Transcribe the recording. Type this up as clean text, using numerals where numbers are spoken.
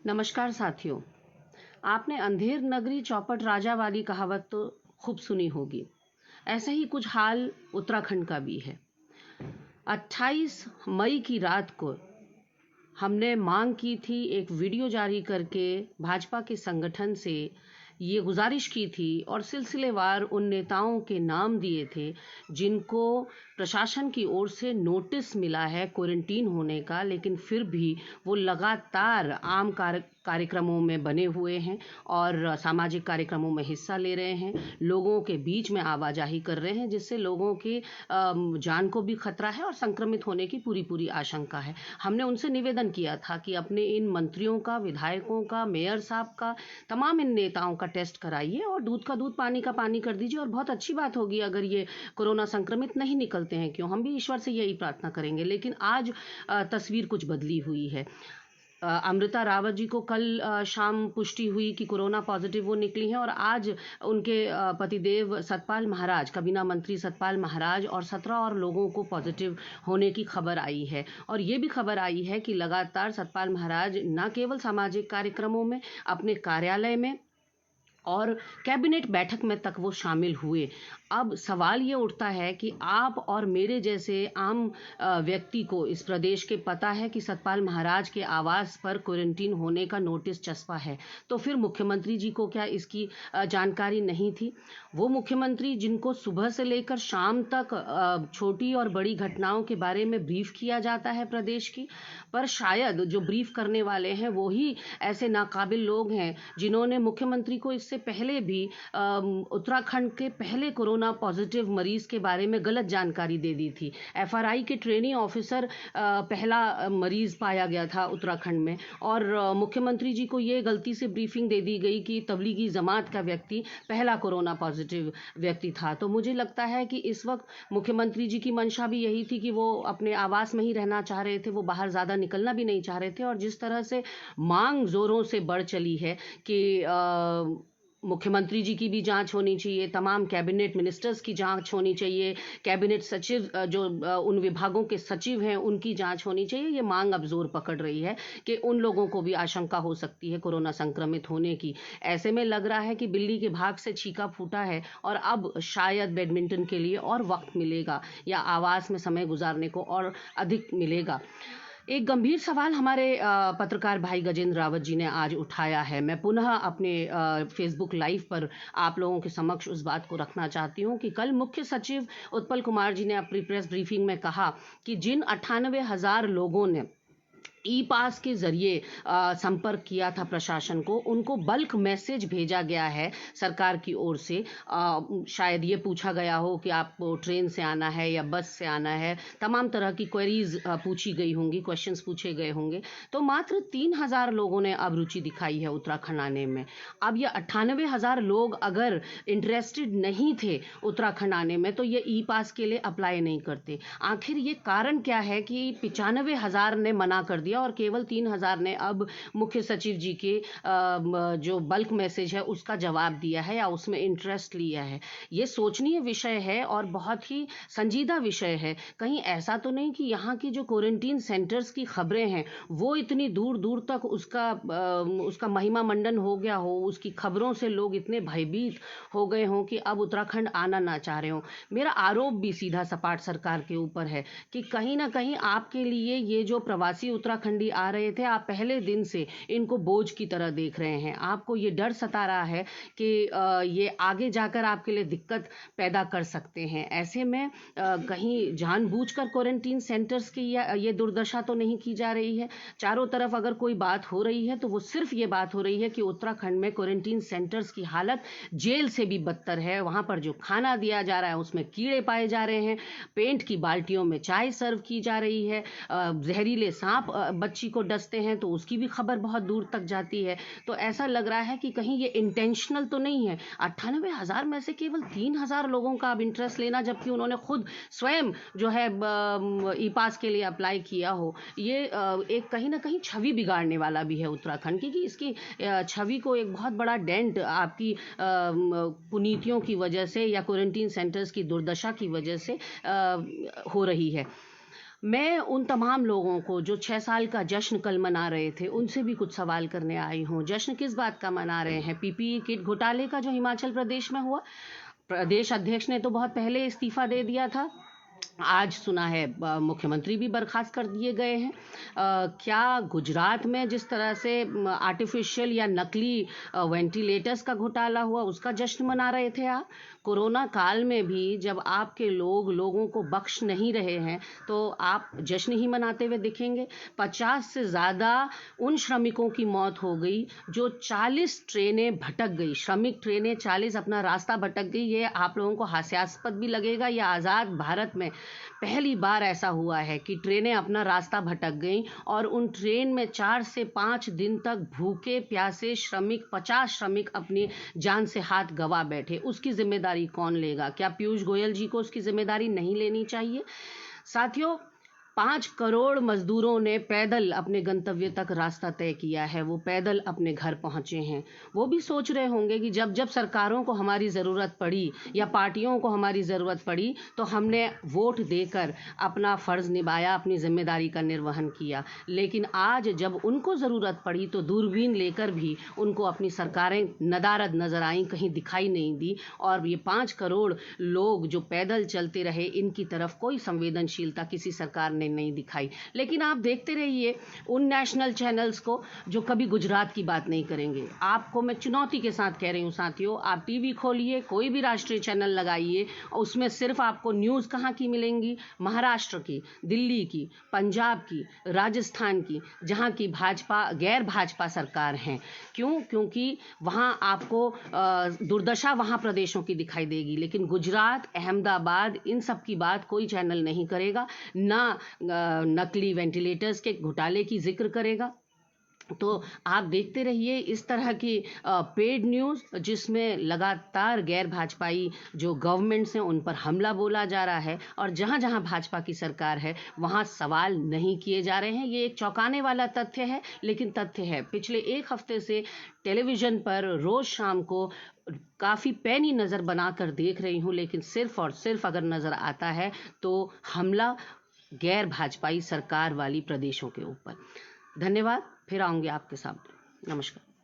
नमस्कार साथियों। आपने अंधेर नगरी चौपट राजा वाली कहावत तो खूब सुनी होगी। ऐसा ही कुछ हाल उत्तराखंड का भी है। 28 मई की रात को हमने मांग की थी, एक वीडियो जारी करके भाजपा के संगठन से ये गुजारिश की थी और सिलसिलेवार उन नेताओं के नाम दिए थे जिनको प्रशासन की ओर से नोटिस मिला है क्वारंटीन होने का, लेकिन फिर भी वो लगातार आम कार्यक्रमों में बने हुए हैं और सामाजिक कार्यक्रमों में हिस्सा ले रहे हैं, लोगों के बीच में आवाजाही कर रहे हैं, जिससे लोगों की जान को भी खतरा है और संक्रमित होने की पूरी आशंका है। हमने उनसे निवेदन किया था कि अपने इन मंत्रियों का, विधायकों का, मेयर साहब का, तमाम इन नेताओं का टेस्ट कराइए और दूध का दूध, पानी का पानी कर दीजिए और बहुत अच्छी बात होगी अगर ये कोरोना संक्रमित नहीं निकलते हैं। क्यों, हम भी ईश्वर से यही प्रार्थना करेंगे। लेकिन आज तस्वीर कुछ बदली हुई है। अमृता रावत जी को कल शाम पुष्टि हुई कि कोरोना पॉजिटिव वो निकली हैं और आज उनके पतिदेव सतपाल महाराज, काबीना मंत्री सतपाल महाराज और 17 और लोगों को पॉजिटिव होने की खबर आई है। और ये भी खबर आई है कि लगातार सतपाल महाराज न केवल सामाजिक कार्यक्रमों में, अपने कार्यालय में और कैबिनेट बैठक में तक वो शामिल हुए। अब सवाल ये उठता है कि आप और मेरे जैसे आम व्यक्ति को इस प्रदेश के पता है कि सतपाल महाराज के आवास पर क्वारंटीन होने का नोटिस चस्पा है, तो फिर मुख्यमंत्री जी को क्या इसकी जानकारी नहीं थी? वो मुख्यमंत्री जिनको सुबह से लेकर शाम तक छोटी और बड़ी घटनाओं के बारे में ब्रीफ किया जाता है प्रदेश की, पर शायद जो ब्रीफ करने वाले हैं वो ही ऐसे नाकाबिल लोग हैं जिन्होंने मुख्यमंत्री को इससे पहले भी उत्तराखंड के पहले कोरोना पॉजिटिव मरीज के बारे में गलत जानकारी दे दी थी। एफआरआई के ट्रेनिंग ऑफिसर पहला मरीज पाया गया था उत्तराखंड में और मुख्यमंत्री जी को ये गलती से ब्रीफिंग दे दी गई कि तबलीगी जमात का व्यक्ति पहला कोरोना पॉजिटिव व्यक्ति था। तो मुझे लगता है कि इस वक्त मुख्यमंत्री जी की मंशा भी यही थी कि वो अपने आवास में ही रहना चाह रहे थे, वो बाहर ज़्यादा निकलना भी नहीं चाह रहे थे। और जिस तरह से मांग जोरों से बढ़ चली है कि मुख्यमंत्री जी की भी जांच होनी चाहिए, तमाम कैबिनेट मिनिस्टर्स की जांच होनी चाहिए, कैबिनेट सचिव जो उन विभागों के सचिव हैं उनकी जांच होनी चाहिए, ये मांग अब जोर पकड़ रही है कि उन लोगों को भी आशंका हो सकती है कोरोना संक्रमित होने की। ऐसे में लग रहा है कि बिल्ली के भाग से छीका फूटा है और अब शायद बैडमिंटन के लिए और वक्त मिलेगा या आवास में समय गुजारने को और अधिक मिलेगा। एक गंभीर सवाल हमारे पत्रकार भाई गजेंद्र रावत जी ने आज उठाया है। मैं पुनः अपने फेसबुक लाइव पर आप लोगों के समक्ष उस बात को रखना चाहती हूं कि कल मुख्य सचिव उत्पल कुमार जी ने अपनी प्रेस ब्रीफिंग में कहा कि जिन 98,000 लोगों ने ई पास के जरिए संपर्क किया था प्रशासन को, उनको बल्क मैसेज भेजा गया है सरकार की ओर से। शायद ये पूछा गया हो कि आप ट्रेन से आना है या बस से आना है, तमाम तरह की क्वेरीज पूछी गई होंगी, क्वेश्चंस पूछे गए होंगे। तो मात्र 3,000 लोगों ने अब रुचि दिखाई है उत्तराखंड आने में। अब ये 98,000 लोग अगर इंटरेस्टेड नहीं थे उत्तराखंड आने में तो ये ई पास के लिए अप्लाई नहीं करते। आखिर ये कारण क्या है कि 95,000 ने मना कर दिया और केवल 3,000 ने अब मुख्य सचिव जी के जो बल्क मैसेज है उसका जवाब दिया है या उसमें इंटरेस्ट लिया है? ये सोचनीय विषय है और बहुत ही संजीदा विषय है। कहीं ऐसा तो नहीं कि यहाँ की जो क्वारंटीन सेंटर्स की खबरें हैं वो इतनी दूर दूर तक उसका महिमा मंडन हो गया हो, उसकी खबरों से लोग इतने भयभीत हो गए हों कि अब उत्तराखंड आना ना चाह रहे हों। मेरा आरोप भी सीधा सपाट सरकार के ऊपर है कि कहीं ना कहीं आपके लिए ये जो प्रवासी उत्तराखंडी आ रहे थे, आप पहले दिन से इनको बोझ की तरह देख रहे हैं। आपको ये डर सता रहा है कि ये आगे जाकर आपके लिए दिक्कत पैदा कर सकते हैं। ऐसे में कहीं जानबूझकर क्वारंटीन सेंटर्स की ये दुर्दशा तो नहीं की जा रही है। चारों तरफ अगर कोई बात हो रही है तो वो सिर्फ ये बात हो रही है कि उत्तराखंड में क्वारंटीन सेंटर्स की हालत जेल से भी बदतर है। वहाँ पर जो खाना दिया जा रहा है उसमें कीड़े पाए जा रहे हैं, पेंट की बाल्टियों में चाय सर्व की जा रही है, जहरीले सांप बच्ची को डसते हैं तो उसकी भी खबर बहुत दूर तक जाती है। तो ऐसा लग रहा है कि कहीं ये इंटेंशनल तो नहीं है। 98,000 में से केवल 3,000 लोगों का अब इंटरेस्ट लेना, जबकि उन्होंने खुद स्वयं जो है ई पास के लिए अप्लाई किया हो, ये एक कहीं ना कहीं छवि बिगाड़ने वाला भी है उत्तराखंड की, कि इसकी छवि को एक बहुत बड़ा डेंट आपकी कुनीतियों की वजह से या क्वारंटीन सेंटर्स की दुर्दशा की वजह से हो रही है। मैं उन तमाम लोगों को जो 6 साल का जश्न कल मना रहे थे, उनसे भी कुछ सवाल करने आई हूँ। जश्न किस बात का मना रहे हैं? पीपीई किट घोटाले का जो हिमाचल प्रदेश में हुआ। प्रदेश अध्यक्ष ने तो बहुत पहले इस्तीफा दे दिया था। आज सुना है मुख्यमंत्री भी बर्खास्त कर दिए गए हैं। क्या गुजरात में जिस तरह से आर्टिफिशियल या नकली वेंटिलेटर्स का घोटाला हुआ, उसका जश्न मना रहे थे आप? कोरोना काल में भी जब आपके लोगों को बख्श नहीं रहे हैं, तो आप जश्न ही मनाते हुए दिखेंगे। 50 से ज़्यादा उन श्रमिकों की मौत हो गई जो 40 ट्रेनें भटक गई। श्रमिक ट्रेनें 40 अपना रास्ता भटक गई। ये आप लोगों को हास्यास्पद भी लगेगा। या आज़ाद भारत में पहली बार ऐसा हुआ है कि ट्रेनें अपना रास्ता भटक गईं और उन ट्रेन में 4 से 5 दिन तक भूखे प्यासे श्रमिक 50 श्रमिक अपनी जान से हाथ गंवा बैठे। उसकी जिम्मेदारी कौन लेगा? क्या पीयूष गोयल जी को उसकी जिम्मेदारी नहीं लेनी चाहिए? साथियों, 5 करोड़ मजदूरों ने पैदल अपने गंतव्य तक रास्ता तय किया है। वो पैदल अपने घर पहुंचे हैं। वो भी सोच रहे होंगे कि जब जब सरकारों को हमारी ज़रूरत पड़ी या पार्टियों को हमारी ज़रूरत पड़ी, तो हमने वोट देकर अपना फ़र्ज़ निभाया, अपनी जिम्मेदारी का निर्वहन किया। लेकिन आज जब उनको ज़रूरत पड़ी तो दूरबीन लेकर भी उनको अपनी सरकारें नदारद नज़र आईं, कहीं दिखाई नहीं दी। और ये 5 करोड़ लोग जो पैदल चलते रहे, इनकी तरफ कोई संवेदनशीलता किसी सरकार ने नहीं दिखाई। लेकिन आप देखते रहिए उन नेशनल चैनल्स को जो कभी गुजरात की बात नहीं करेंगे। आपको मैं चुनौती के साथ कह रही हूँ साथियों, आप टीवी खोलिए, कोई भी राष्ट्रीय चैनल लगाइए, उसमें सिर्फ आपको न्यूज़ कहाँ की मिलेंगी? महाराष्ट्र की, दिल्ली की, पंजाब की, राजस्थान की, जहाँ की भाजपा गैर भाजपा सरकार हैं। क्यों? क्योंकि वहाँ आपको दुर्दशा वहाँ प्रदेशों की दिखाई देगी। लेकिन गुजरात, अहमदाबाद, इन सब की बात कोई चैनल नहीं करेगा, ना नकली वेंटिलेटर्स के घोटाले की जिक्र करेगा। तो आप देखते रहिए इस तरह की पेड न्यूज़, जिसमें लगातार गैर भाजपाई जो गवर्नमेंट्स हैं उन पर हमला बोला जा रहा है, और जहां जहां भाजपा की सरकार है वहां सवाल नहीं किए जा रहे हैं। ये एक चौंकाने वाला तथ्य है, लेकिन तथ्य है। पिछले 1 हफ्ते से टेलीविज़न पर रोज़ शाम को काफ़ी पैनी नज़र बनाकर देख रही हूँ, लेकिन सिर्फ और सिर्फ अगर नज़र आता है तो हमला गैर भाजपाई सरकार वाली प्रदेशों के ऊपर। धन्यवाद। फिर आऊँगी आपके सामने। नमस्कार।